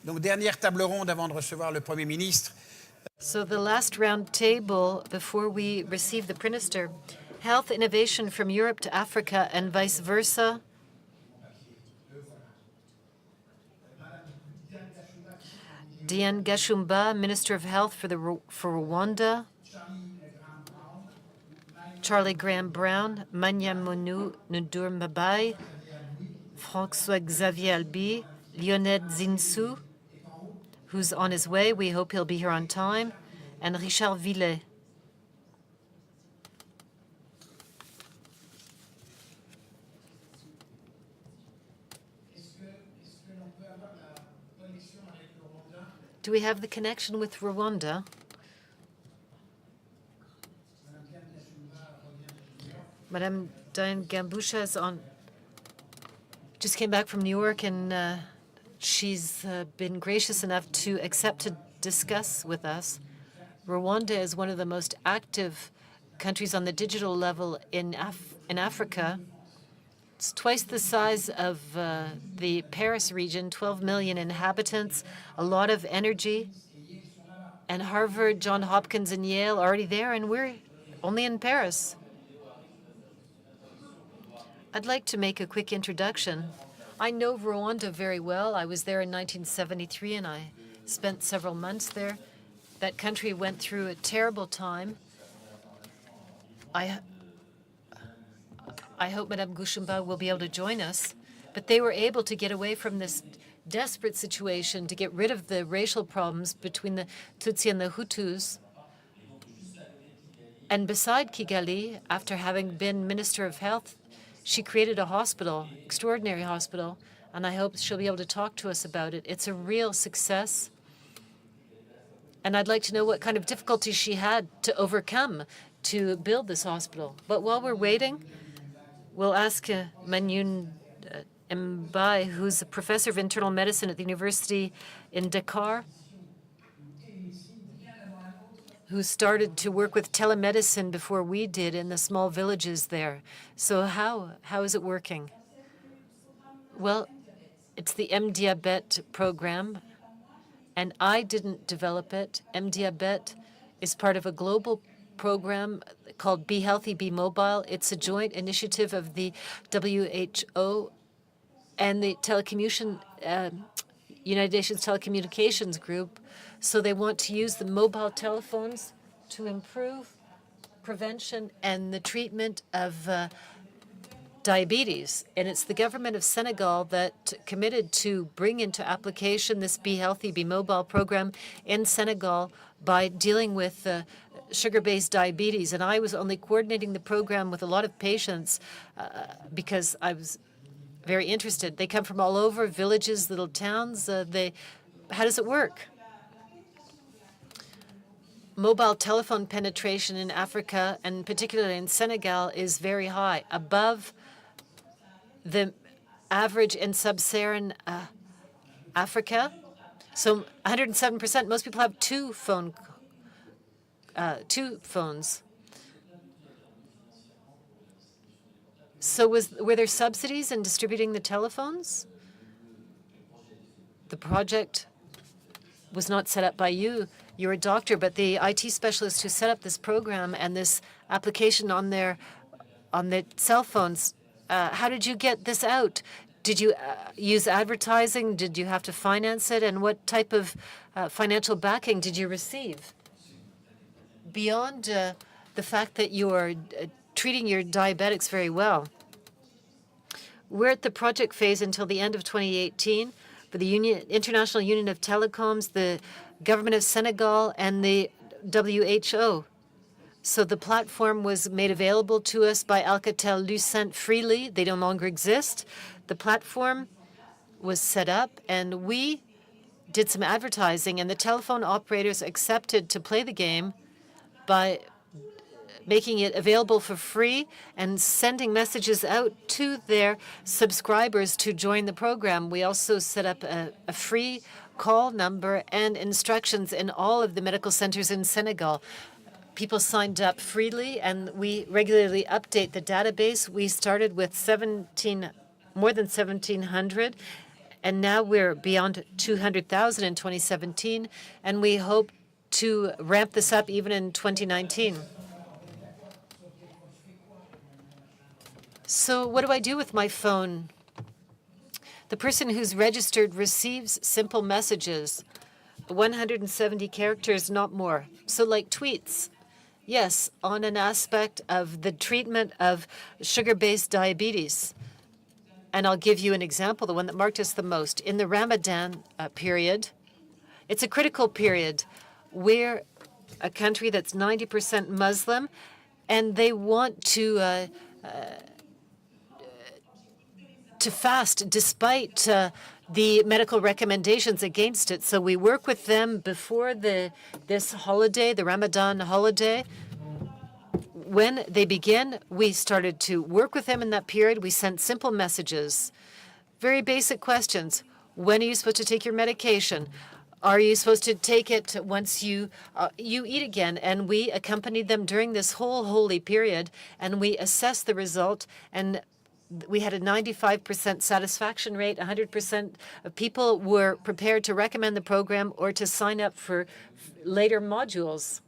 Donc, dernière table ronde avant de recevoir le Premier ministre. So the last round table before we receive the Minister, health innovation from Europe to Africa and vice versa. Diane Gashumba, Minister of Health for Rwanda. Charlie Graham-Brown, Manyamonu Ndur Mabai, François Xavier Albi, Lionel Zinsou, who's on his way. We hope he'll be here on time, and Richard Villet. Do we have the connection with Rwanda? Madame Diane Gambusha is just came back from New York, and she's been gracious enough to accept to discuss with us. Rwanda is one of the most active countries on the digital level in Africa. It's twice the size of the Paris region, 12 million inhabitants, a lot of energy. And Harvard, Johns Hopkins, and Yale are already there, and we're only in Paris. I'd like to make a quick introduction. I know Rwanda very well. I was there in 1973, and I spent several months there. That country went through a terrible time. I hope Madame Gashumba will be able to join us. But they were able to get away from this desperate situation to get rid of the racial problems between the Tutsi and the Hutus. And beside Kigali, after having been Minister of Health, she created a hospital, extraordinary hospital, and I hope she'll be able to talk to us about it. It's a real success. And I'd like to know what kind of difficulties she had to overcome to build this hospital. But while we're waiting, we'll ask Manyun Mbai, who's a professor of internal medicine at the university in Dakar, who started to work with telemedicine before we did in the small villages there. So how is it working? Well, it's the M-Diabet program, and I didn't develop it. M-Diabet is part of a global program called Be Healthy, Be Mobile. It's a joint initiative of the WHO and the United Nations Telecommunications Group. So they want to use the mobile telephones to improve prevention and the treatment of diabetes. And it's the government of Senegal that committed to bring into application this Be Healthy, Be Mobile program in Senegal by dealing with sugar-based diabetes. And I was only coordinating the program with a lot of patients because I was very interested. They come from all over, villages, little towns. How does it work? Mobile telephone penetration in Africa, and particularly in Senegal, is very high, above the average in sub-Saharan Africa. So 107%, most people have two phones. So were there subsidies in distributing the telephones? The project was not set up by you. You're a doctor, but the IT specialist who set up this program and this application on the cell phones, how did you get this out? Did you use advertising? Did you have to finance it? And what type of financial backing did you receive? Beyond the fact that you are treating your diabetics very well. We're at the project phase until the end of 2018 for the International Union of Telecoms, the government of Senegal, and the WHO. So the platform was made available to us by Alcatel-Lucent freely. They no longer exist. The platform was set up, and we did some advertising, and the telephone operators accepted to play the game by making it available for free and sending messages out to their subscribers to join the program. We also set up a free call number and instructions in all of the medical centers in Senegal. People signed up freely, and we regularly update the database. We started with more than 1,700, And now we're beyond 200,000 in 2017, and we hope to ramp this up even in 2019. So what do I do with my phone? The person who's registered receives simple messages, 170 characters, not more. So like tweets. Yes, on an aspect of the treatment of sugar-based diabetes. And I'll give you an example, the one that marked us the most. In the Ramadan period, it's a critical period. We're a country that's 90% Muslim, and they want to fast despite the medical recommendations against it. So we work with them before this holiday, the Ramadan holiday. When they begin, we started to work with them in that period. We sent simple messages, very basic questions. When are you supposed to take your medication? Are you supposed to take it once you eat again? And we accompanied them during this whole holy period, and we assessed the result, and we had a 95% satisfaction rate. 100% of people were prepared to recommend the program or to sign up for later modules.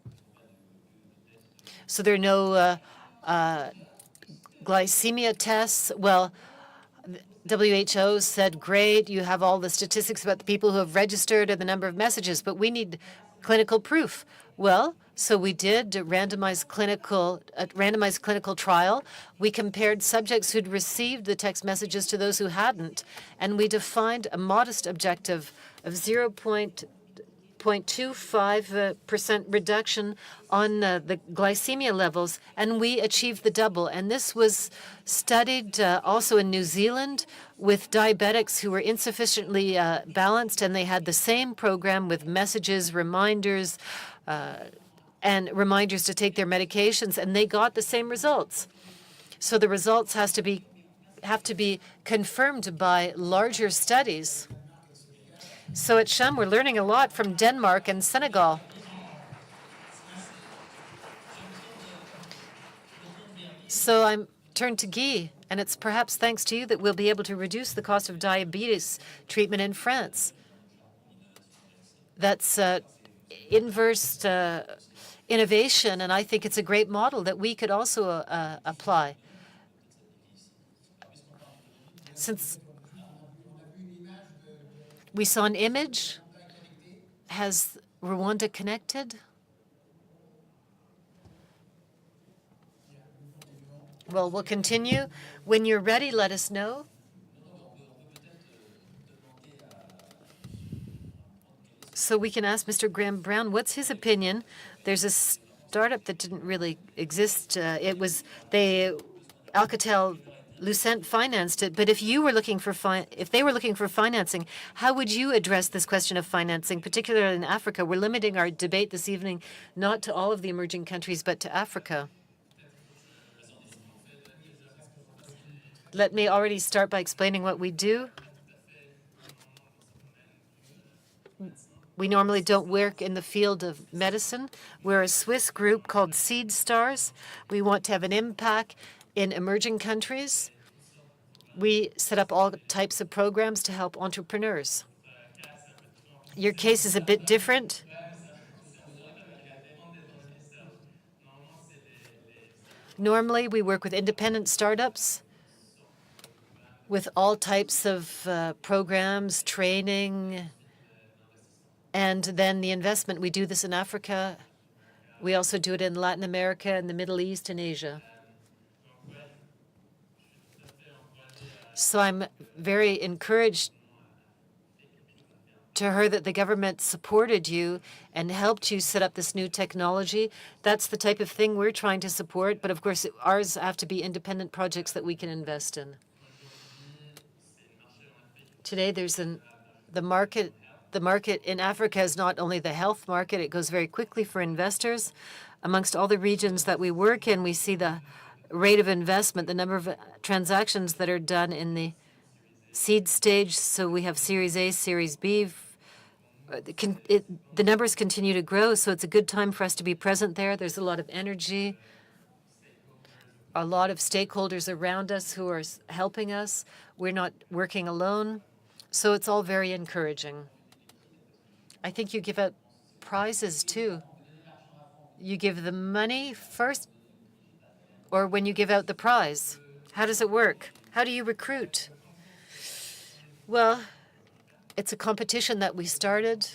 So there are no glycemia tests. Well, WHO said, great, you have all the statistics about the people who have registered and the number of messages, but we need clinical proof. Well, so we did a randomized clinical trial. We compared subjects who'd received the text messages to those who hadn't, and we defined a modest objective of 0.25% reduction on the glycemia levels, and we achieved the double. And this was studied also in New Zealand with diabetics who were insufficiently balanced, and they had the same program with messages, reminders, and reminders to take their medications, and they got the same results. So the results have to be confirmed by larger studies. So at CHAM, we're learning a lot from Denmark and Senegal. So I'm turned to Guy, and it's perhaps thanks to you that we'll be able to reduce the cost of diabetes treatment in France. That's inverse innovation, and I think it's a great model that we could also apply. Since we saw an image, has Rwanda connected? Well, we'll continue. When you're ready, let us know. So we can ask Mr. Graham Brown, what's his opinion? There's a startup that didn't really exist. Alcatel Lucent financed it, but if they were looking for financing, how would you address this question of financing, particularly in Africa? We're limiting our debate this evening not to all of the emerging countries, but to Africa. Let me already start by explaining what we do. We normally don't work in the field of medicine. We're a Swiss group called Seed Stars. We want to have an impact in emerging countries. We set up all types of programs to help entrepreneurs. Your case is a bit different. Normally, we work with independent startups with all types of programs, training, and then the investment. We do this in Africa. We also do it in Latin America, and the Middle East, and Asia. So I'm very encouraged to hear that the government supported you and helped you set up this new technology. That's the type of thing we're trying to support, but of course ours have to be independent projects that we can invest in. Today there's the market in Africa is not only the health market, it goes very quickly for investors. Amongst all the regions that we work in, we see the rate of investment, the number of transactions that are done in the seed stage. So we have Series A, Series B. The numbers continue to grow, so it's a good time for us to be present there. There's a lot of energy, a lot of stakeholders around us who are helping us. We're not working alone. So it's all very encouraging. I think you give out prizes too. You give the money first, or when you give out the prize? How does it work? How do you recruit? Well, it's a competition that we started.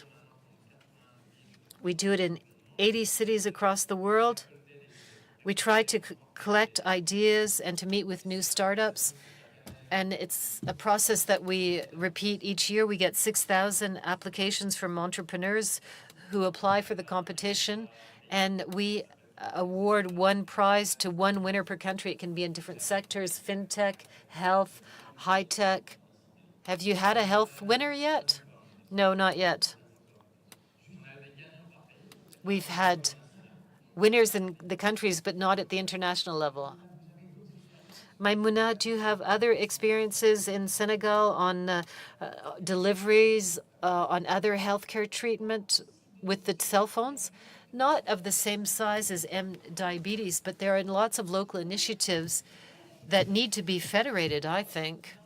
We do it in 80 cities across the world. We try to collect ideas and to meet with new startups. And it's a process that we repeat each year. We get 6,000 applications from entrepreneurs who apply for the competition. And we award one prize to one winner per country. It can be in different sectors: fintech, health, high tech. Have you had a health winner yet? No, not yet. We've had winners in the countries, but not at the international level. Maimouna, do you have other experiences in Senegal on deliveries, on other healthcare treatment with the cell phones? Not of the same size as diabetes, but there are lots of local initiatives that need to be federated, I think,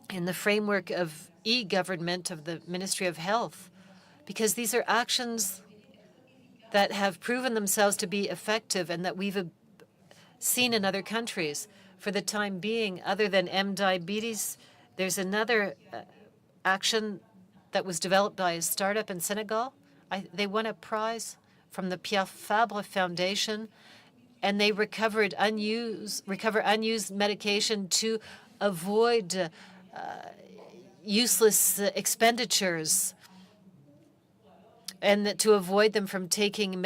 in the framework of e-government of the Ministry of Health, because these are actions that have proven themselves to be effective and that we've seen in other countries. For the time being, other than diabetes, there's another action that was developed by a startup in Senegal. They won a prize from the Pierre Fabre Foundation, and they recover unused medication to avoid useless expenditures, and to avoid them from taking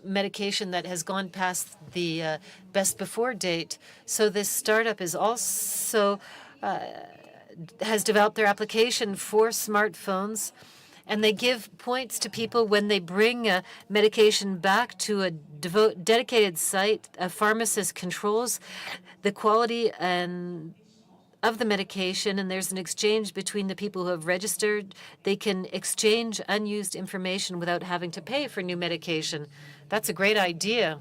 medication that has gone past the best before date. So this startup is also has developed their application for smartphones, and they give points to people when they bring medication back to a dedicated site. A pharmacist controls the quality of the medication, and there's an exchange between the people who have registered. They can exchange unused information without having to pay for new medication. That's a great idea.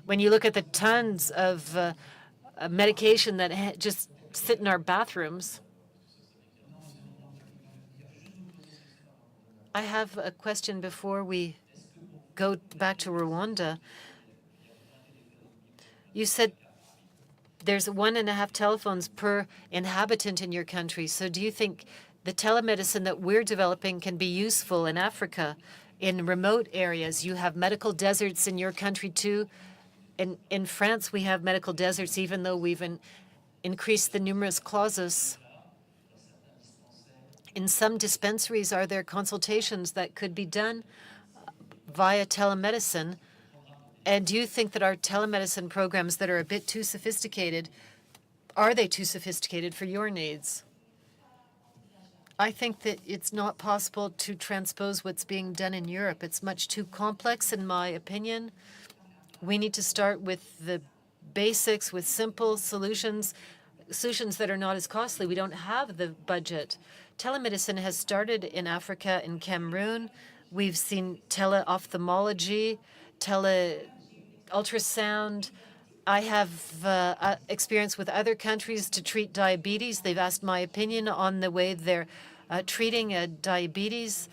When you look at the tons of medication that just sit in our bathrooms. I have a question before we go back to Rwanda. You said there's 1.5 telephones per inhabitant in your country. So do you think the telemedicine that we're developing can be useful in Africa, in remote areas? You have medical deserts in your country too. In France, we have medical deserts, even though we've increased the numerous clauses. In some dispensaries, are there consultations that could be done via telemedicine? And do you think that our telemedicine programs that are a bit too sophisticated, are they too sophisticated for your needs? I think that it's not possible to transpose what's being done in Europe. It's much too complex, in my opinion. We need to start with the basics, with simple solutions that are not as costly. We don't have the budget. Telemedicine has started in Africa, in Cameroon. We've seen teleophthalmology, ultrasound. I have experience with other countries to treat diabetes. They've asked my opinion on the way they're treating diabetes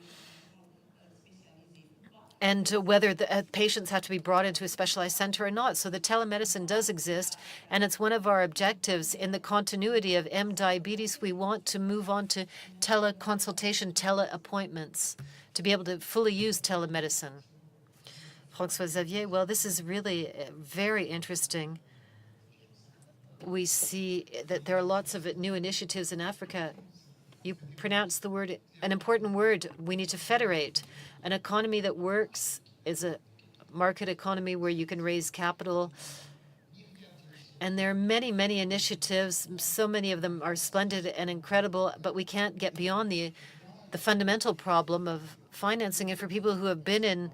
and whether the patients have to be brought into a specialized center or not. So the telemedicine does exist, and it's one of our objectives in the continuity of diabetes. We want to move on to teleconsultation, teleappointments, to be able to fully use telemedicine. François Xavier, well, this is really very interesting. We see that there are lots of new initiatives in Africa. You pronounced the word, an important word. We need to federate. An economy that works is a market economy where you can raise capital. And there are many, many initiatives. So many of them are splendid and incredible, but we can't get beyond the fundamental problem of financing. And for people who have been in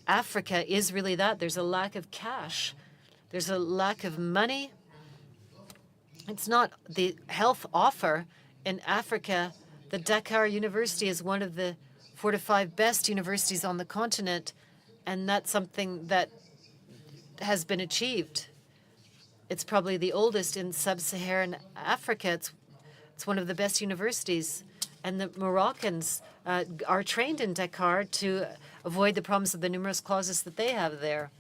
Africa is really that. There's a lack of cash. There's a lack of money. It's not the health offer. In Africa, the Dakar University is one of the 4 to 5 best universities on the continent, and that's something that has been achieved. It's probably the oldest in sub-Saharan Africa. It's It's one of the best universities. And the Moroccans are trained in Dakar to avoid the problems of the numerous clauses that they have there.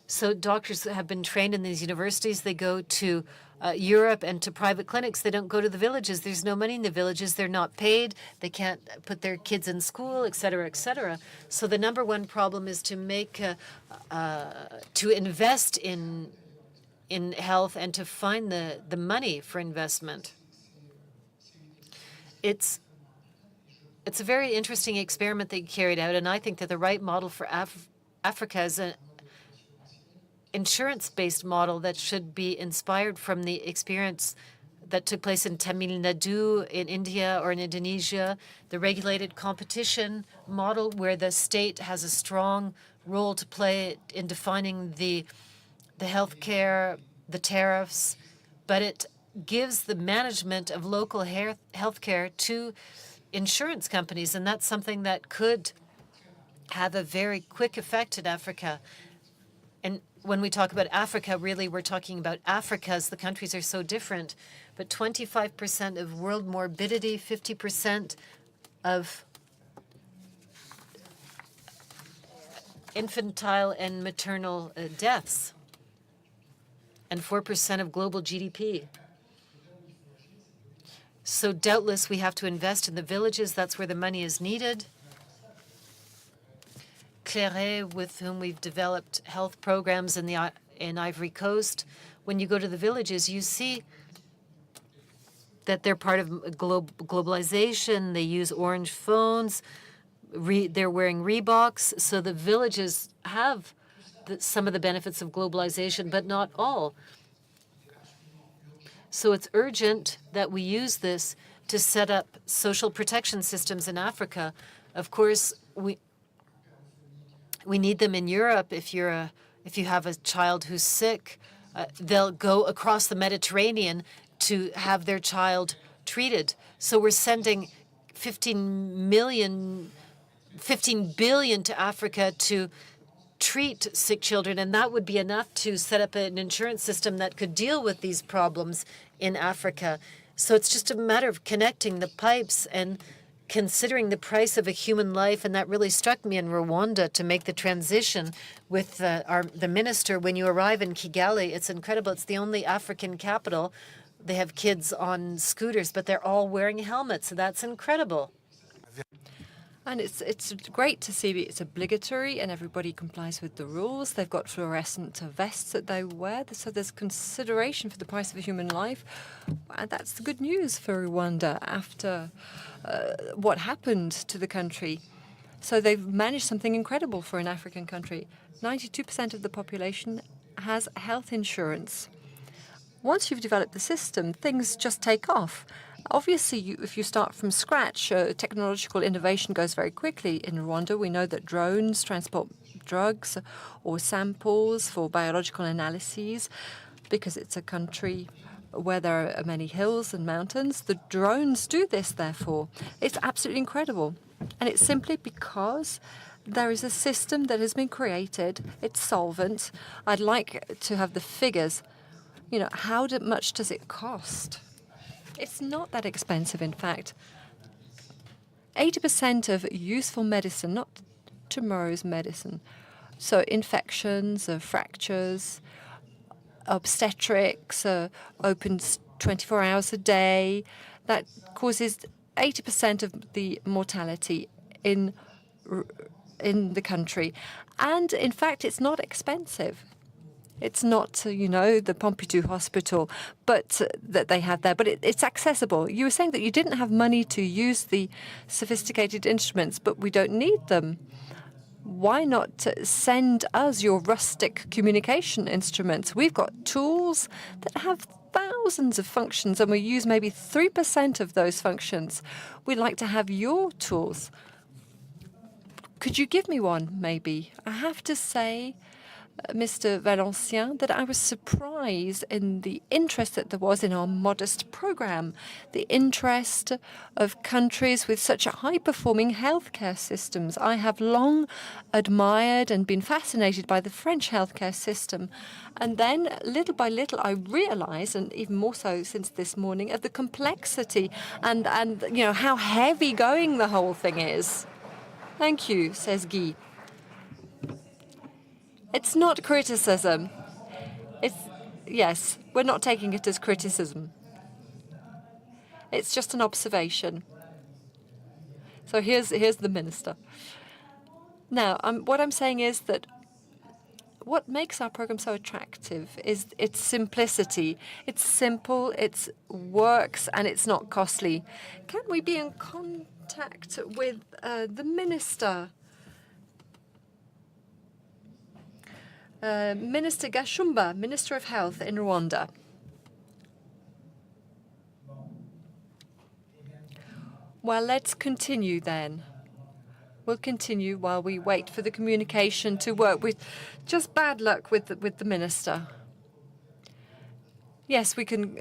So doctors have been trained in these universities. They go to Europe and to private clinics. They don't go to the villages. There's no money in the villages. They're not paid. They can't put their kids in school, et cetera, et cetera. So the number one problem is to make, to invest in health and to find the money for investment. It's a very interesting experiment they carried out, and I think that the right model for Africa is an insurance-based model that should be inspired from the experience that took place in Tamil Nadu in India or in Indonesia, the regulated competition model where the state has a strong role to play in defining the healthcare, the tariffs, but it gives the management of local healthcare to insurance companies, and that's something that could have a very quick effect in Africa. And when we talk about Africa, really we're talking about Africa as the countries are so different. But 25% of world morbidity, 50% of infantile and maternal deaths, and 4% of global GDP. So doubtless we have to invest in the villages. That's where the money is needed. Claire, with whom we've developed health programs in Ivory Coast, when you go to the villages, you see that they're part of globalization. They use orange phones. They're wearing Reeboks. So the villages have some of the benefits of globalization, but not all. So it's urgent that we use this to set up social protection systems in Africa. Of course, we need them in Europe. If you have a child who's sick, they'll go across the Mediterranean to have their child treated. So we're sending 15 billion to Africa to treat sick children, and that would be enough to set up an insurance system that could deal with these problems in Africa. So it's just a matter of connecting the pipes and considering the price of a human life, and that really struck me in Rwanda to make the transition with the minister. When you arrive in Kigali, it's incredible. It's the only African capital. They have kids on scooters, but they're all wearing helmets. So that's incredible. And it's great to see it's obligatory and everybody complies with the rules. They've got fluorescent vests that they wear, so there's consideration for the price of a human life. And that's the good news for Rwanda after what happened to the country. So they've managed something incredible for an African country. 92% of the population has health insurance. Once you've developed the system, things just take off. Obviously, if you start from scratch, technological innovation goes very quickly. In Rwanda, we know that drones transport drugs or samples for biological analyses. Because it's a country where there are many hills and mountains, the drones do this, therefore. It's absolutely incredible. And it's simply because there is a system that has been created. It's solvent. I'd like to have the figures. You know, how much does it cost? It's not that expensive, in fact. 80% of useful medicine, not tomorrow's medicine, so infections, fractures, obstetrics, open 24 hours a day, that causes 80% of the mortality in the country. And, in fact, it's not expensive. It's not, the Pompidou Hospital, but that they have there, but it's accessible. You were saying that you didn't have money to use the sophisticated instruments, but we don't need them. Why not send us your rustic communication instruments? We've got tools that have thousands of functions, and we use maybe 3% of those functions. We'd like to have your tools. Could you give me one, maybe? I have to say Mr. Valencien, that I was surprised in the interest that there was in our modest program, the interest of countries with such high-performing healthcare systems. I have long admired and been fascinated by the French healthcare system. And then, little by little, I realized, and even more so since this morning, of the complexity and how heavy going the whole thing is. Thank you, says Guy. It's not criticism. Yes, we're not taking it as criticism. It's just an observation. So here's the minister. Now, what I'm saying is that what makes our program so attractive is its simplicity. It's simple, it works, and it's not costly. Can we be in contact with the minister? Minister Gashumba, Minister of Health in Rwanda. Well, let's continue then. We'll continue while we wait for the communication to work. With just bad luck with the minister. Yes, we can.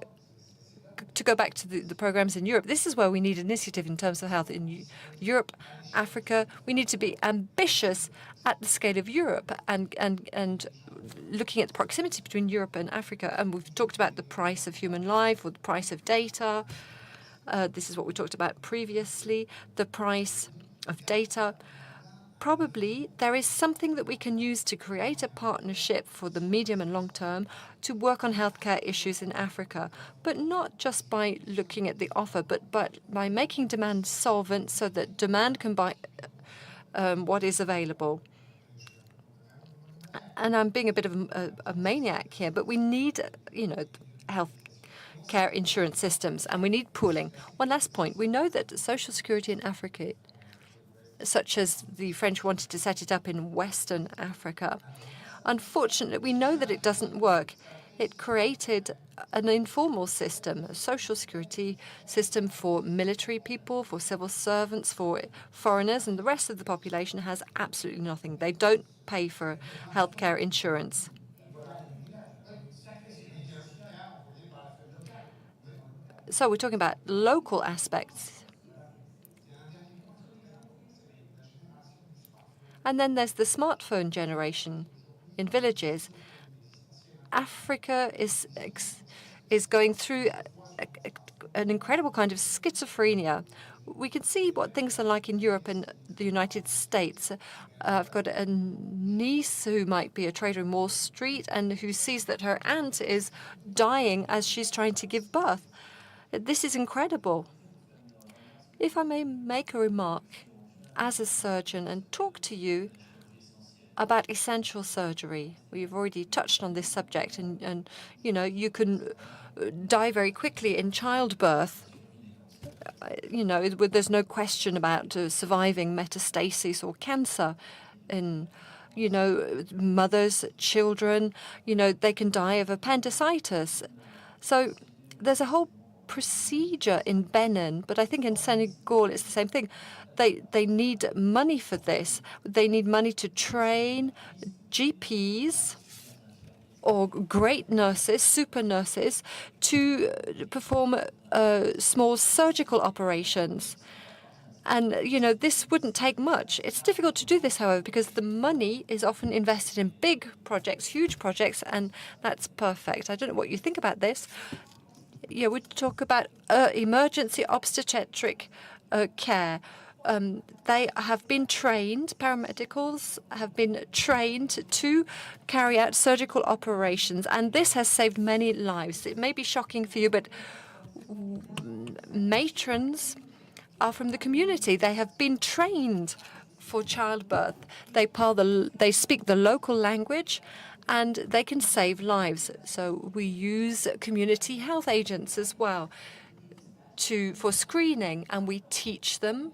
To go back to the programs in Europe, this is where we need initiative in terms of health in Europe, Africa. We need to be ambitious at the scale of Europe and looking at the proximity between Europe and Africa. And we've talked about the price of human life or the price of data. This is what we talked about previously, the price of data. Probably there is something that we can use to create a partnership for the medium and long term to work on healthcare issues in Africa, but not just by looking at the offer, but by making demand solvent so that demand can buy what is available. And I'm being a bit of a maniac here, but we need, health care insurance systems, and we need pooling. One last point. We know that Social Security in Africa, such as the French wanted to set it up in Western Africa, unfortunately, we know that it doesn't work. It created an informal system, a social security system for military people, for civil servants, for foreigners, and the rest of the population has absolutely nothing. They don't pay for healthcare insurance. So we're talking about local aspects. And then there's the smartphone generation in villages. Africa is going through an incredible kind of schizophrenia. We can see what things are like in Europe and the United States. I've got a niece who might be a trader in Wall Street and who sees that her aunt is dying as she's trying to give birth. This is incredible. If I may make a remark as a surgeon and talk to you about essential surgery. We've already touched on this subject, and you can die very quickly in childbirth. There's no question about surviving metastasis or cancer in, mothers, children, they can die of appendicitis. So there's a whole procedure in Benin, but I think in Senegal it's the same thing. They need money for this. They need money to train GPs or great nurses, super nurses, to perform small surgical operations. And, this wouldn't take much. It's difficult to do this, however, because the money is often invested in big projects, huge projects, and that's perfect. I don't know what you think about this. Yeah, we talk about emergency obstetric care. They have been trained, paramedicals have been trained to carry out surgical operations, and this has saved many lives. It may be shocking for you, but matrons are from the community. They have been trained for childbirth. They speak the local language, and they can save lives. So we use community health agents as well for screening, and we teach them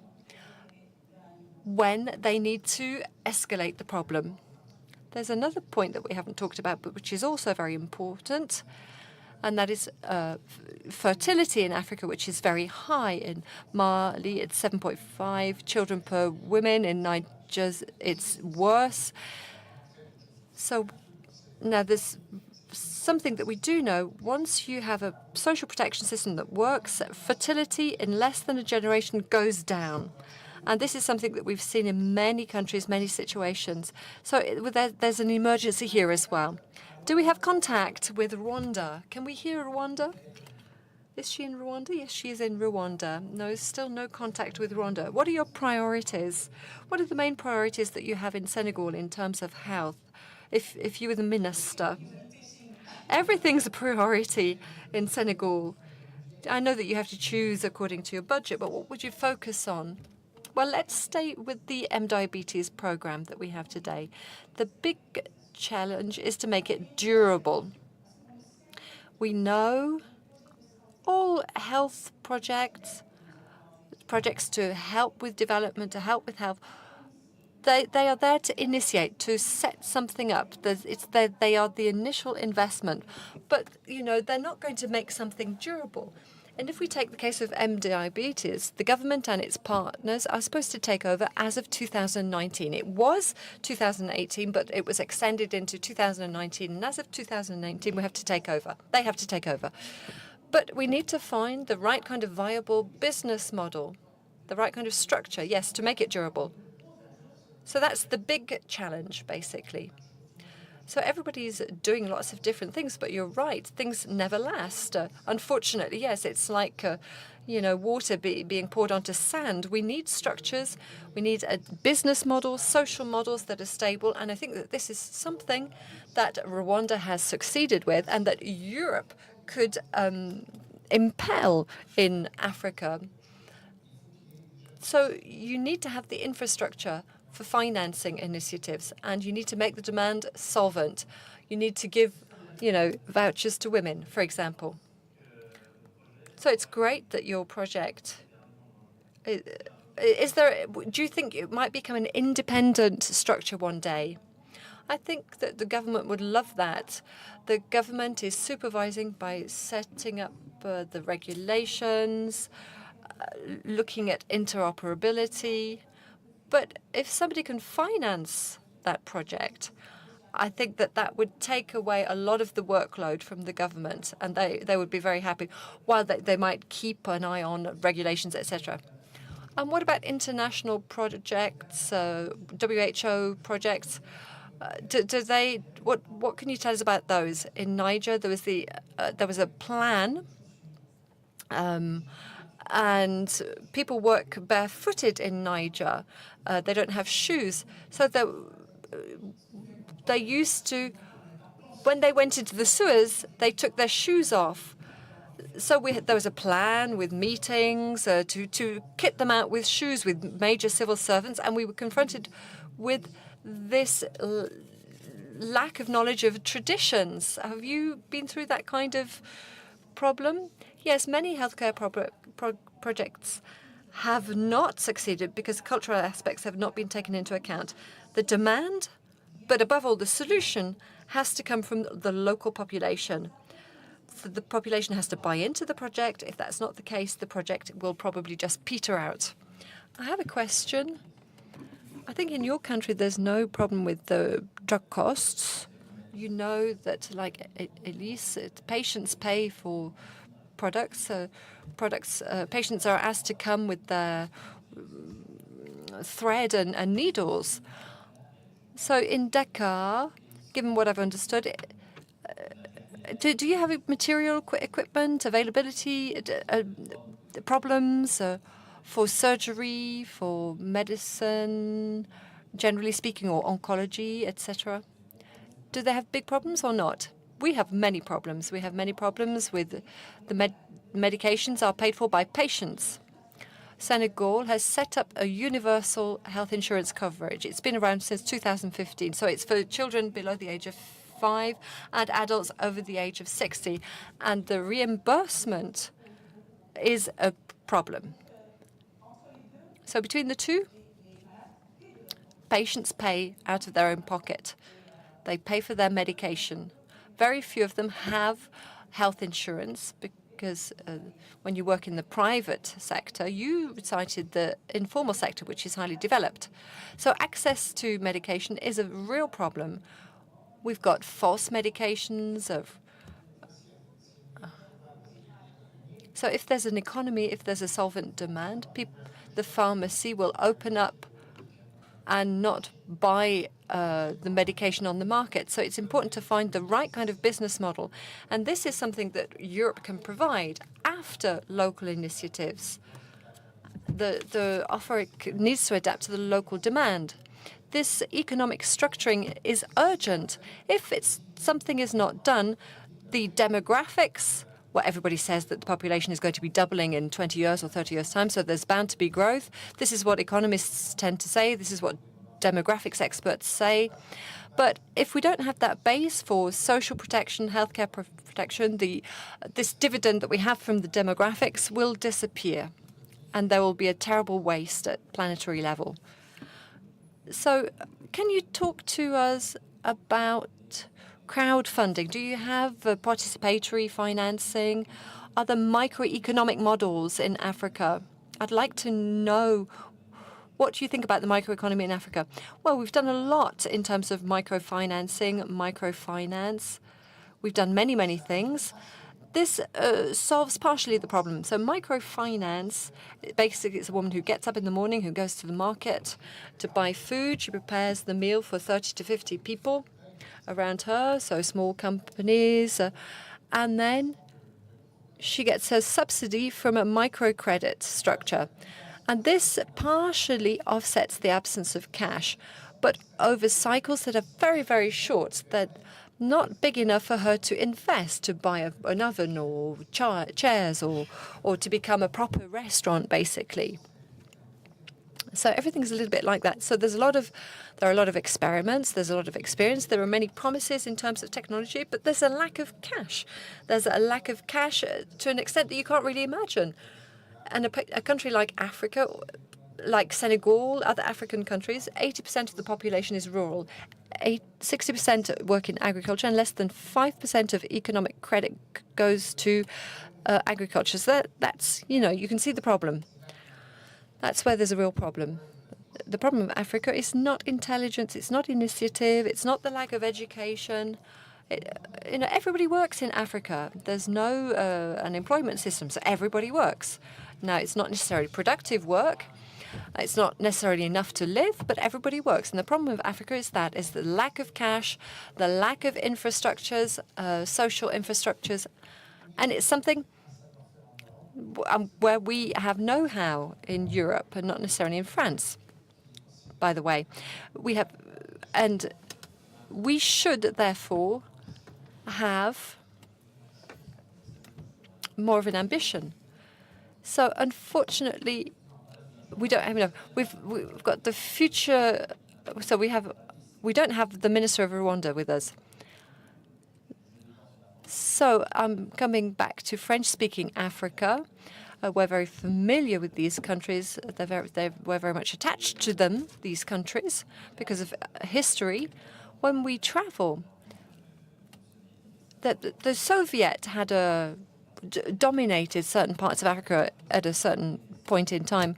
when they need to escalate the problem. There's another point that we haven't talked about, but which is also very important, and that is fertility in Africa, which is very high. In Mali, it's 7.5 children per woman. In Niger, it's worse. So Now, there's something that we do know. Once you have a social protection system that works, fertility in less than a generation goes down. And this is something that we've seen in many countries, many situations. So there's an emergency here as well. Do we have contact with Rwanda? Can we hear Rwanda? Is she in Rwanda? Yes, she is in Rwanda. No, still no contact with Rwanda. What are your priorities? What are the main priorities that you have in Senegal in terms of health? If you were the minister, everything's a priority in Senegal. I know that you have to choose according to your budget, but what would you focus on? Well, let's stay with the diabetes program that we have today. The big challenge is to make it durable. We know all health projects to help with development, to help with health, they are there to initiate, to set something up. They are the initial investment. But, they're not going to make something durable. And if we take the case of diabetes, the government and its partners are supposed to take over as of 2019. It was 2018, but it was extended into 2019. And as of 2019, we have to take over. They have to take over. But we need to find the right kind of viable business model, the right kind of structure, yes, to make it durable. So that's the big challenge, basically. So everybody's doing lots of different things, but you're right, things never last. Unfortunately, yes, it's like, water being poured onto sand. We need structures, we need a business models, social models that are stable, and I think that this is something that Rwanda has succeeded with and that Europe could impel in Africa. So you need to have the infrastructure for financing initiatives, and you need to make the demand solvent. You need to give, vouchers to women, for example. So it's great that your project do you think it might become an independent structure one day? I think that the government would love that. The government is supervising by setting up the regulations, looking at interoperability. But if somebody can finance that project, I think that would take away a lot of the workload from the government, and they would be very happy, while they might keep an eye on regulations, etc. And what about international projects, WHO projects? What can you tell us about those? In Niger, there was a plan, and people work barefooted in Niger. They don't have shoes, so they used to, when they went into the sewers, they took their shoes off. So there was a plan with meetings to kit them out with shoes with major civil servants, and we were confronted with this lack of knowledge of traditions. Have you been through that kind of problem? Yes, many healthcare projects have not succeeded because cultural aspects have not been taken into account. The demand, but above all, the solution has to come from the local population. So the population has to buy into the project. If that's not the case, the project will probably just peter out. I have a question. I think in your country there's no problem with the drug costs. You know that, like Elise, patients pay for products. Patients are asked to come with their thread and needles. So in Dakar, given what I've understood, do you have material equipment, availability, problems for surgery, for medicine, generally speaking, or oncology, etc.? Do they have big problems or not? We have many problems. We have many problems with the medications are paid for by patients. Senegal has set up a universal health insurance coverage. It's been around since 2015. So it's for children below the age of 5 and adults over the age of 60. And the reimbursement is a problem. So between the two, patients pay out of their own pocket. They pay for their medication. Very few of them have health insurance because when you work in the private sector, you cited the informal sector, which is highly developed. So access to medication is a real problem. We've got false medications of. So if there's an economy, if there's a solvent demand, the pharmacy will open up and not buy the medication on the market. So it's important to find the right kind of business model. And this is something that Europe can provide after local initiatives. The offer needs to adapt to the local demand. This economic structuring is urgent. If something is not done, the demographics, well, everybody says that the population is going to be doubling in 20 years or 30 years' time, so there's bound to be growth. This is what economists tend to say. This is what demographics experts say. But if we don't have that base for social protection, healthcare protection, this dividend that we have from the demographics will disappear, and there will be a terrible waste at planetary level. So can you talk to us about crowdfunding? Do you have participatory financing? Are there microeconomic models in Africa? I'd like to know what do you think about the microeconomy in Africa. Well, we've done a lot in terms of microfinancing, microfinance. We've done many, many things. This solves partially the problem. So microfinance, basically it's a woman who gets up in the morning, who goes to the market to buy food. She prepares the meal for 30 to 50 people around her, so small companies. And then she gets her subsidy from a microcredit structure. And this partially offsets the absence of cash, but over cycles that are very, very short, that not big enough for her to invest, to buy an oven or chairs or to become a proper restaurant, basically. So everything's a little bit like that. So there are a lot of experiments, there's a lot of experience, there are many promises in terms of technology, but there's a lack of cash. There's a lack of cash to an extent that you can't really imagine. And a country like Africa, like Senegal, other African countries, 80% of the population is rural. 60% work in agriculture, and less than 5% of economic credit goes to agriculture. So that's, you can see the problem. That's where there's a real problem. The problem of Africa is not intelligence, it's not initiative, it's not the lack of education. Everybody works in Africa. There's no an employment system, so everybody works. Now, it's not necessarily productive work. It's not necessarily enough to live, but everybody works. And the problem of Africa is the lack of cash, the lack of infrastructures, social infrastructures. And it's something where we have know-how in Europe and not necessarily in France, by the way. And we should, therefore, have more of an ambition. So, unfortunately, we don't have enough. We've got the future. So we don't have the Minister of Rwanda with us. So I'm coming back to French-speaking Africa. We're very familiar with these countries. We're very much attached to them, these countries, because of history. When we travel, the Soviet had dominated certain parts of Africa at a certain point in time.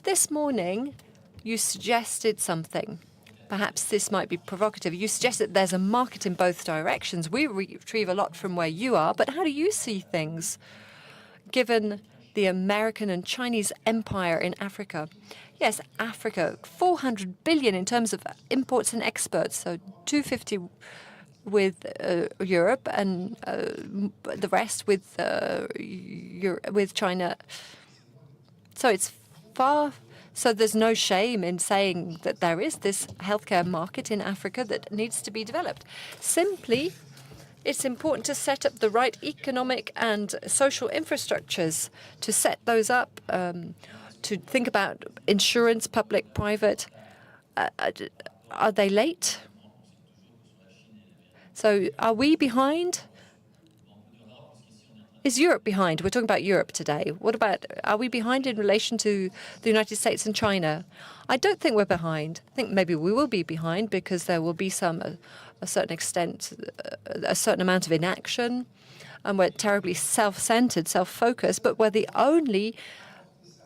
This morning, you suggested something. Perhaps this might be provocative. You suggested there's a market in both directions. We retrieve a lot from where you are, but how do you see things, given the American and Chinese empire in Africa? Yes, Africa, 400 billion in terms of imports and exports, so 250 with Europe and the rest with China. So it's far. So there's no shame in saying that there is this healthcare market in Africa that needs to be developed. Simply, it's important to set up the right economic and social infrastructures, to set those up, to think about insurance, public, private. Are they late? So are we behind? Is Europe behind? We're talking about Europe today. Are we behind in relation to the United States and China? I don't think we're behind. I think maybe we will be behind because there will be a certain extent, a certain amount of inaction, and we're terribly self-centered, self-focused, but we're the only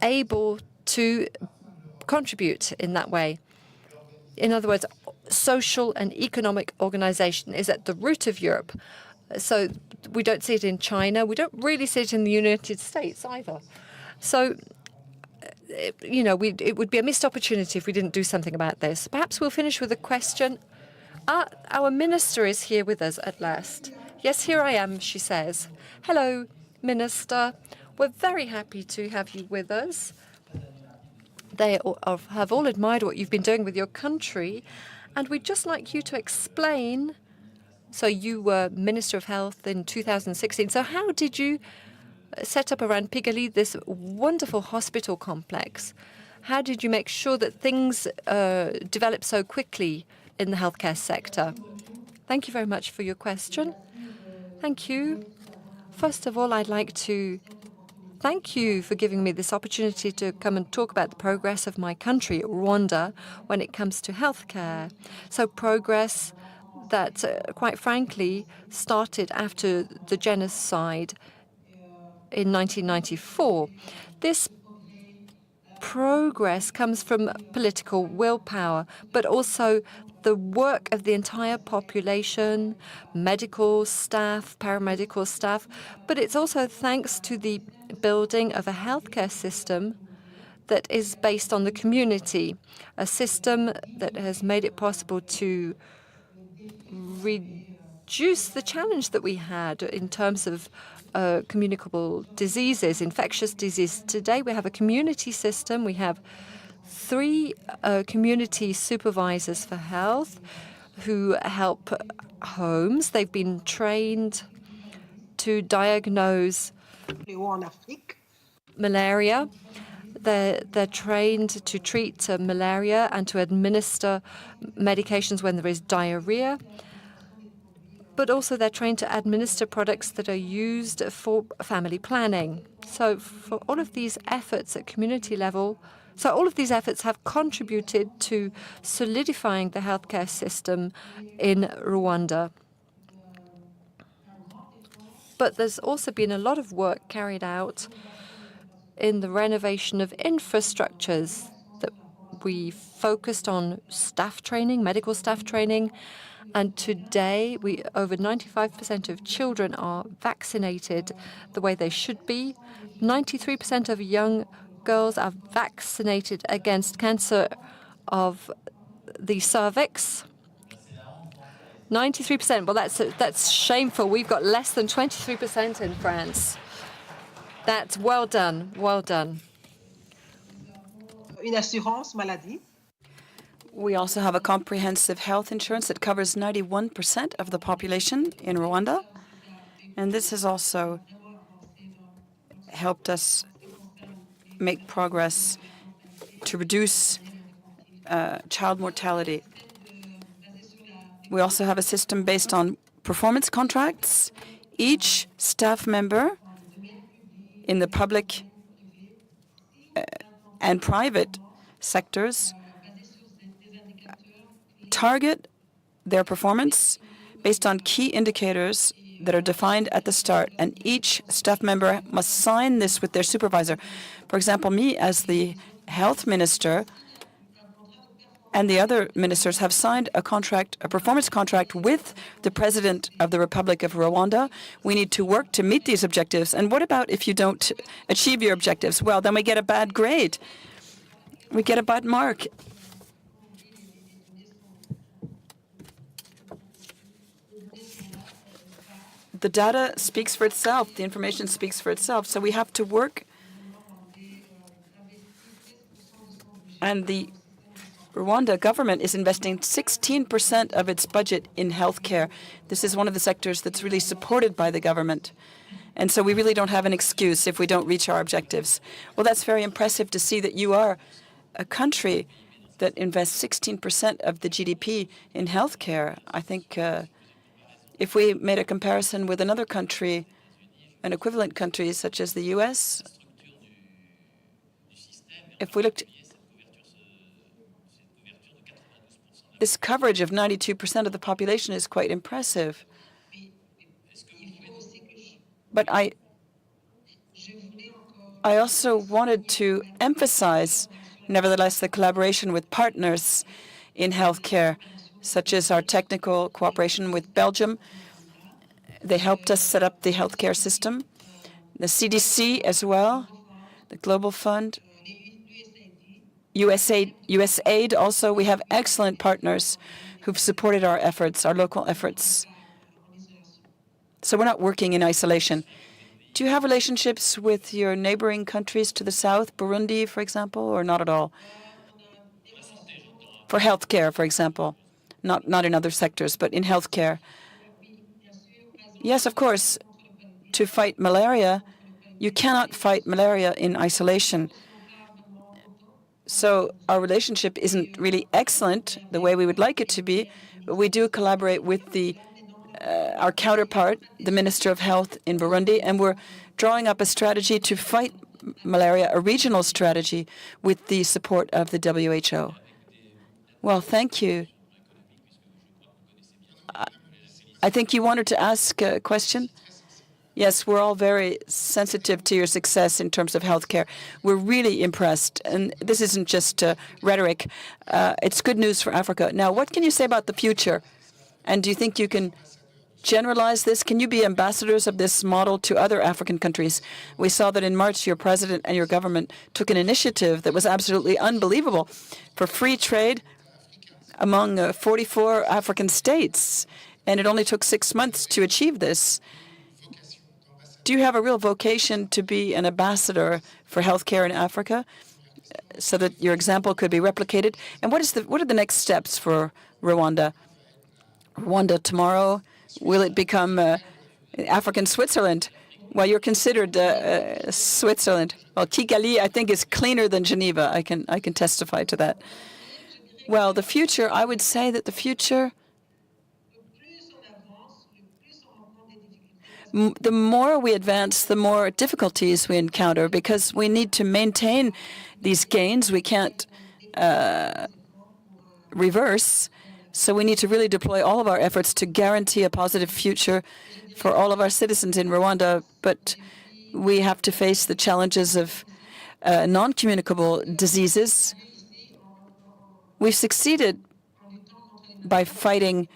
able to contribute in that way. In other words, social and economic organization is at the root of Europe. So we don't see it in China. We don't really see it in the United States either. So, it would be a missed opportunity if we didn't do something about this. Perhaps we'll finish with a question. Our minister is here with us at last. Yes, here I am, she says. Hello, Minister. We're very happy to have you with us. They have all admired what you've been doing with your country, and we'd just like you to explain. So you were Minister of Health in 2016. So how did you set up around Pigalle this wonderful hospital complex? How did you make sure that things develop so quickly in the healthcare sector? Thank you very much for your question. Thank you. First of all, I'd like to thank you for giving me this opportunity to come and talk about the progress of my country, Rwanda, when it comes to healthcare. So progress that, quite frankly, started after the genocide in 1994. This progress comes from political willpower, but also the work of the entire population, medical staff, paramedical staff, but it's also thanks to the building of a healthcare system that is based on the community, a system that has made it possible to reduce the challenge that we had in terms of communicable diseases, infectious disease. Today we have a community system. We have 3 community supervisors for health who help homes. They've been trained to diagnose malaria. They're trained to treat malaria and to administer medications when there is diarrhea. But also they're trained to administer products that are used for family planning. So for all of these efforts at community level, all of these efforts have contributed to solidifying the healthcare system in Rwanda. But there's also been a lot of work carried out in the renovation of infrastructures that we focused on staff training, medical staff training, and today over 95% of children are vaccinated the way they should be. 93% of young girls are vaccinated against cancer of the cervix. 93%. Well, that's shameful. We've got less than 23% in France. That's well done. Well done. Une assurance maladie. We also have a comprehensive health insurance that covers 91% of the population in Rwanda. And this has also helped us make progress to reduce child mortality. We also have a system based on performance contracts. Each staff member in the public and private sectors target their performance based on key indicators that are defined at the start, and each staff member must sign this with their supervisor. For example, me as the health minister and the other ministers have signed a performance contract with the President of the Republic of Rwanda. We need to work to meet these objectives. And what about if you don't achieve your objectives? Well, then we get a bad grade. We get a bad mark. The data speaks for itself. The information speaks for itself. So we have to work. And the Rwanda government is investing 16% of its budget in healthcare. This is one of the sectors that's really supported by the government. And so we really don't have an excuse if we don't reach our objectives. Well, that's very impressive to see that you are a country that invests 16% of the GDP in healthcare. I think if we made a comparison with another country, an equivalent country such as the U.S., if we looked, this coverage of 92% of the population is quite impressive. But I also wanted to emphasize, nevertheless, the collaboration with partners in healthcare. such as our technical cooperation with Belgium. They helped us set up the healthcare system. The CDC as well, the Global Fund, USAID also. We have excellent partners who've supported our efforts, our local efforts. So we're not working in isolation. Do you have relationships with your neighboring countries to the south, Burundi, for example, or not at all? For healthcare, for example, not in other sectors, but in healthcare. Yes, of course. To fight malaria, you cannot fight malaria in isolation. So our relationship isn't really excellent the way we would like it to be, but we do collaborate with our counterpart, the Minister of Health in Burundi, and we're drawing up a strategy to fight malaria, a regional strategy, with the support of the WHO. Well, thank you. I think you wanted to ask a question? Yes, we're all very sensitive to your success in terms of healthcare. We're really impressed, and this isn't just rhetoric. It's good news for Africa. Now, what can you say about the future? And do you think you can generalize this? Can you be ambassadors of this model to other African countries? We saw that in March, your president and your government took an initiative that was absolutely unbelievable for free trade among 44 African states, and it only took 6 months to achieve this. Do you have a real vocation to be an ambassador for healthcare in Africa so that your example could be replicated? And what are the next steps for Rwanda? Rwanda tomorrow, will it become African Switzerland? Well, you're considered Switzerland. Well, Kigali, I think, is cleaner than Geneva. I can testify to that. Well, the future, I would say that the future, the more we advance, the more difficulties we encounter, because we need to maintain these gains. We can't reverse. So we need to really deploy all of our efforts to guarantee a positive future for all of our citizens in Rwanda. But we have to face the challenges of non-communicable diseases. We've succeeded by fighting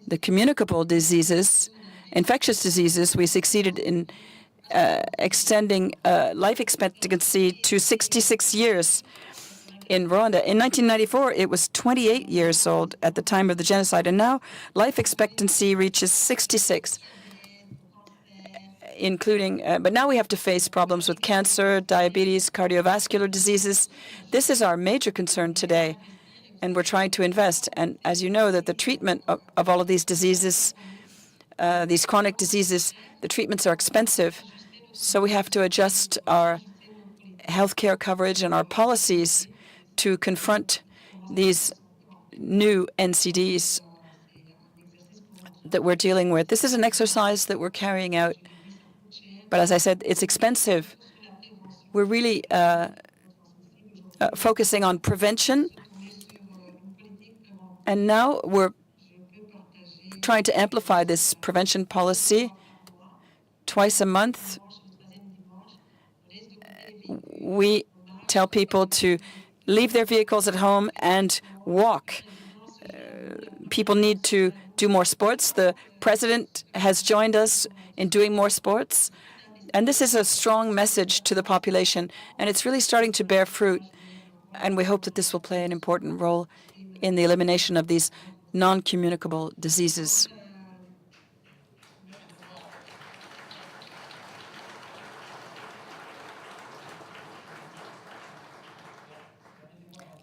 the communicable diseases, infectious diseases. We succeeded in extending life expectancy to 66 years in Rwanda. In 1994, it was 28 years old at the time of the genocide, and now life expectancy reaches 66, including, but now we have to face problems with cancer, diabetes, cardiovascular diseases. This is our major concern today, and we're trying to invest. And as you know, that the treatment of all of these diseases, these chronic diseases, the treatments are expensive, so we have to adjust our healthcare coverage and our policies to confront these new NCDs that we're dealing with. This is an exercise that we're carrying out, but as I said, it's expensive. We're really focusing on prevention, and now we're trying to amplify this prevention policy. Twice a month, we tell people to leave their vehicles at home and walk. People need to do more sports. The president has joined us in doing more sports. And this is a strong message to the population, and it's really starting to bear fruit. And we hope that this will play an important role in the elimination of these non-communicable diseases.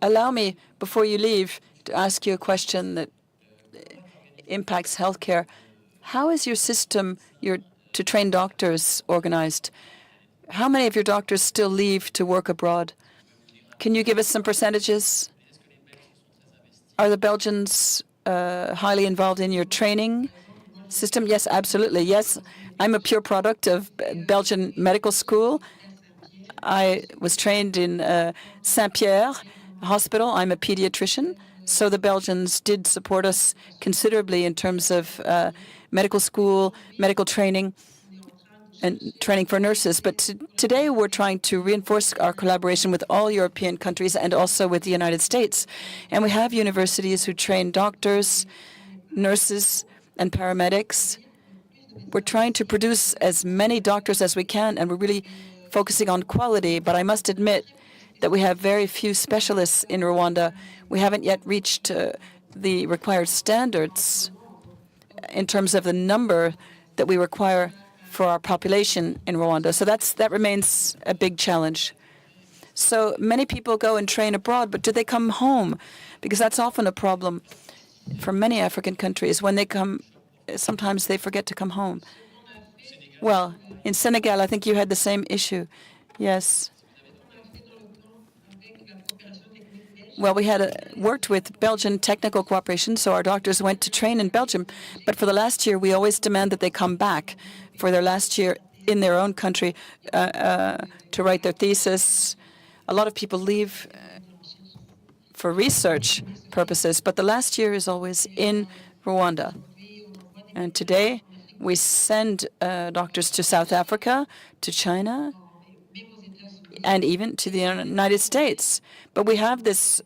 Allow me, before you leave, to ask you a question that impacts healthcare. How is your system to train doctors organized? How many of your doctors still leave to work abroad? Can you give us some percentages? Are the Belgians highly involved in your training system? Yes, absolutely. Yes, I'm a pure product of Belgian medical school. I was trained in Saint-Pierre Hospital. I'm a pediatrician. So the Belgians did support us considerably in terms of medical school, medical training. and training for nurses. But today we're trying to reinforce our collaboration with all European countries and also with the United States. And we have universities who train doctors, nurses, and paramedics. We're trying to produce as many doctors as we can, and we're really focusing on quality. But I must admit that we have very few specialists in Rwanda. We haven't yet reached the required standards in terms of the number that we require for our population in Rwanda. So that remains a big challenge. So many people go and train abroad, but do they come home? Because that's often a problem for many African countries. When they come, sometimes they forget to come home. Well, in Senegal, I think you had the same issue. Yes. Well, we had worked with Belgian technical cooperation, so our doctors went to train in Belgium. But for the last year, we always demand that they come back for their last year in their own country to write their thesis. A lot of people leave for research purposes, but the last year is always in Rwanda. And today, we send doctors to South Africa, to China, and even to the United States. But we have this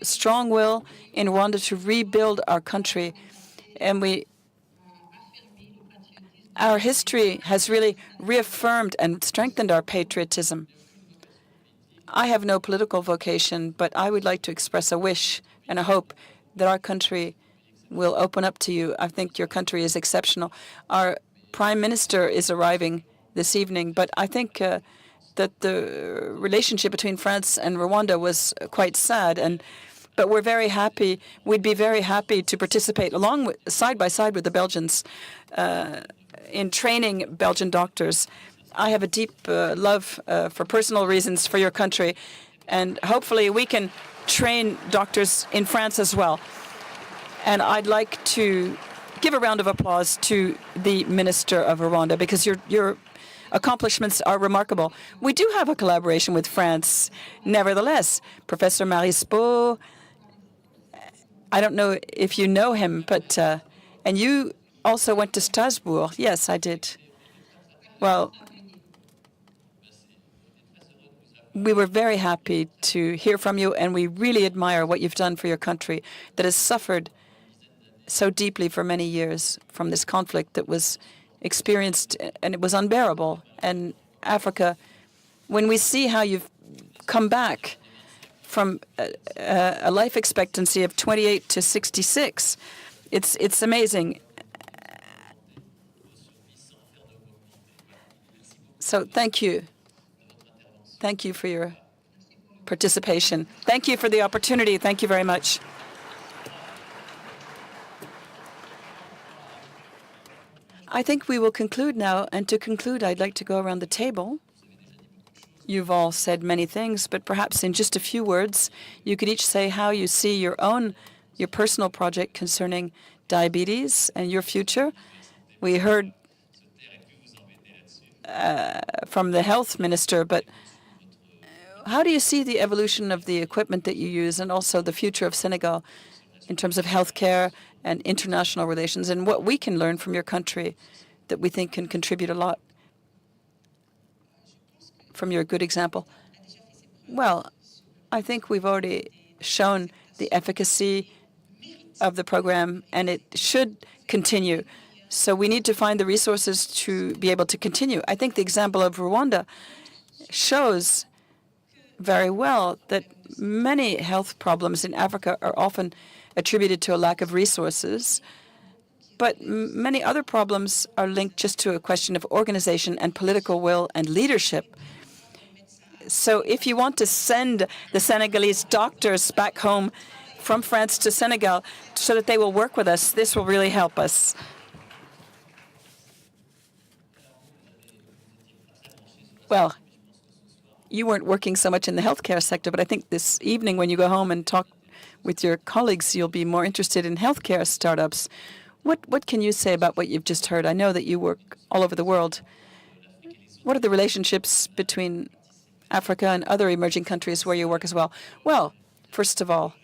strong will in Rwanda to rebuild our country, and our history has really reaffirmed and strengthened our patriotism. I have no political vocation, but I would like to express a wish and a hope that our country will open up to you. I think your country is exceptional. Our Prime Minister is arriving this evening, but I think that the relationship between France and Rwanda was quite sad, but we're very happy. We'd be very happy to participate side by side with the Belgians in training Belgian doctors. I have a deep love for personal reasons for your country, and hopefully we can train doctors in France as well. And I'd like to give a round of applause to the Minister of Rwanda, because your accomplishments are remarkable. We do have a collaboration with France. Nevertheless, Professor Marispo, I don't know if you know him, but and you also went to Strasbourg. Yes, I did. Well, we were very happy to hear from you, and we really admire what you've done for your country that has suffered so deeply for many years from this conflict that was experienced, and it was unbearable. And Africa, when we see how you've come back from a life expectancy of 28 to 66, it's amazing. So thank you. Thank you for your participation. Thank you for the opportunity. Thank you very much. I think we will conclude now. And to conclude, I'd like to go around the table. You've all said many things, but perhaps in just a few words, you could each say how you see your personal project concerning diabetes and your future. We heard from the health minister, but how do you see the evolution of the equipment that you use and also the future of Senegal in terms of healthcare and international relations, and what we can learn from your country that we think can contribute a lot from your good example? Well, I think we've already shown the efficacy of the program, and it should continue. So we need to find the resources to be able to continue. I think the example of Rwanda shows very well that many health problems in Africa are often attributed to a lack of resources, but many other problems are linked just to a question of organization and political will and leadership. So if you want to send the Senegalese doctors back home from France to Senegal so that they will work with us, this will really help us. Well, you weren't working so much in the healthcare sector, but I think this evening when you go home and talk with your colleagues, you'll be more interested in healthcare startups. What can you say about what you've just heard? I know that you work all over the world. What are the relationships between Africa and other emerging countries where you work as well? Well, first of all,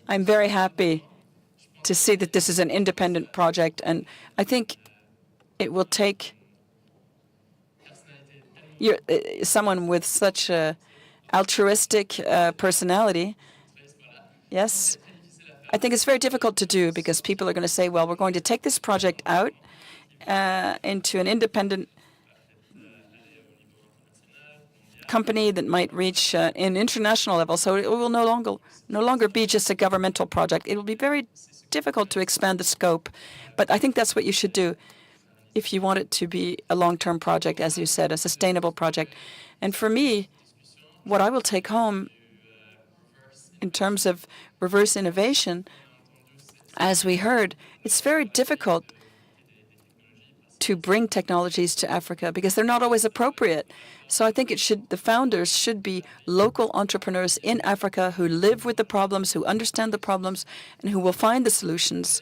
I'm very happy to see that this is an independent project, and I think it will take someone with such a altruistic personality. Yes, I think it's very difficult to do because people are going to say, well, we're going to take this project out into an independent company that might reach an international level. So it will no longer be just a governmental project. It will be very difficult to expand the scope. But I think that's what you should do if you want it to be a long-term project, as you said, a sustainable project. And for me, what I will take home in terms of reverse innovation, as we heard, it's very difficult to bring technologies to Africa because they're not always appropriate. So I think the founders should be local entrepreneurs in Africa who live with the problems, who understand the problems, and who will find the solutions.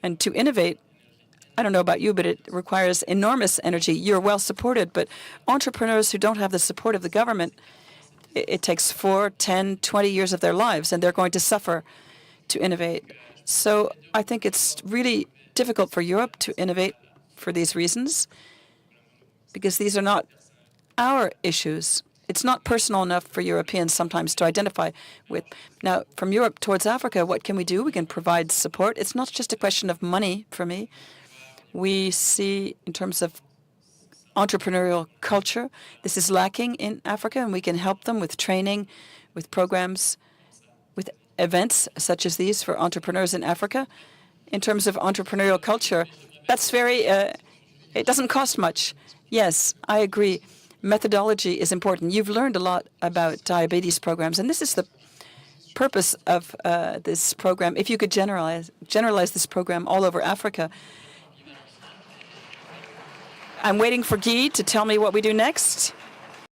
And to innovate, I don't know about you, but it requires enormous energy. You're well supported, but entrepreneurs who don't have the support of the government, it takes 4, 10, 20 years of their lives, and they're going to suffer to innovate. So I think it's really difficult for Europe to innovate for these reasons, because these are not our issues. It's not personal enough for Europeans sometimes to identify with. Now, from Europe towards Africa, what can we do? We can provide support. It's not just a question of money for me. We see, in terms of entrepreneurial culture, this is lacking in Africa, and we can help them with training, with programs, with events such as these for entrepreneurs in Africa. In terms of entrepreneurial culture, that's very, it doesn't cost much. Yes, I agree. Methodology is important. You've learned a lot about diabetes programs, and this is the purpose of this program. If you could generalize this program all over Africa. I'm waiting for Guy to tell me what we do next.